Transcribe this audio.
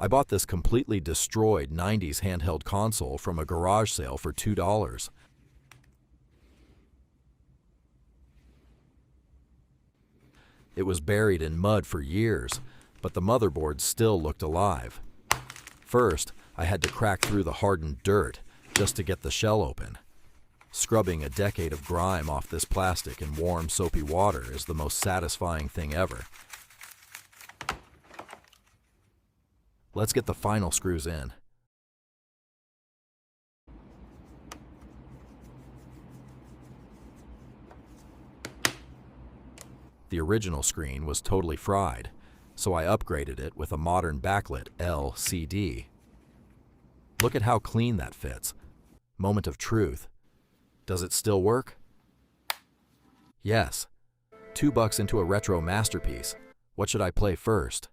I bought this completely destroyed 90s handheld console from a garage sale for $2. It was buried in mud for years, but the motherboard still looked alive. First, I had to crack through the hardened dirt just to get the shell open. Scrubbing a decade of grime off this plastic in warm, soapy water is the most satisfying thing ever. Let's get the final screws in. The original screen was totally fried, so I upgraded it with a modern backlit LCD. Look at how clean that fits. Moment of truth. Does it still work? Yes. $2 into a retro masterpiece. What should I play first?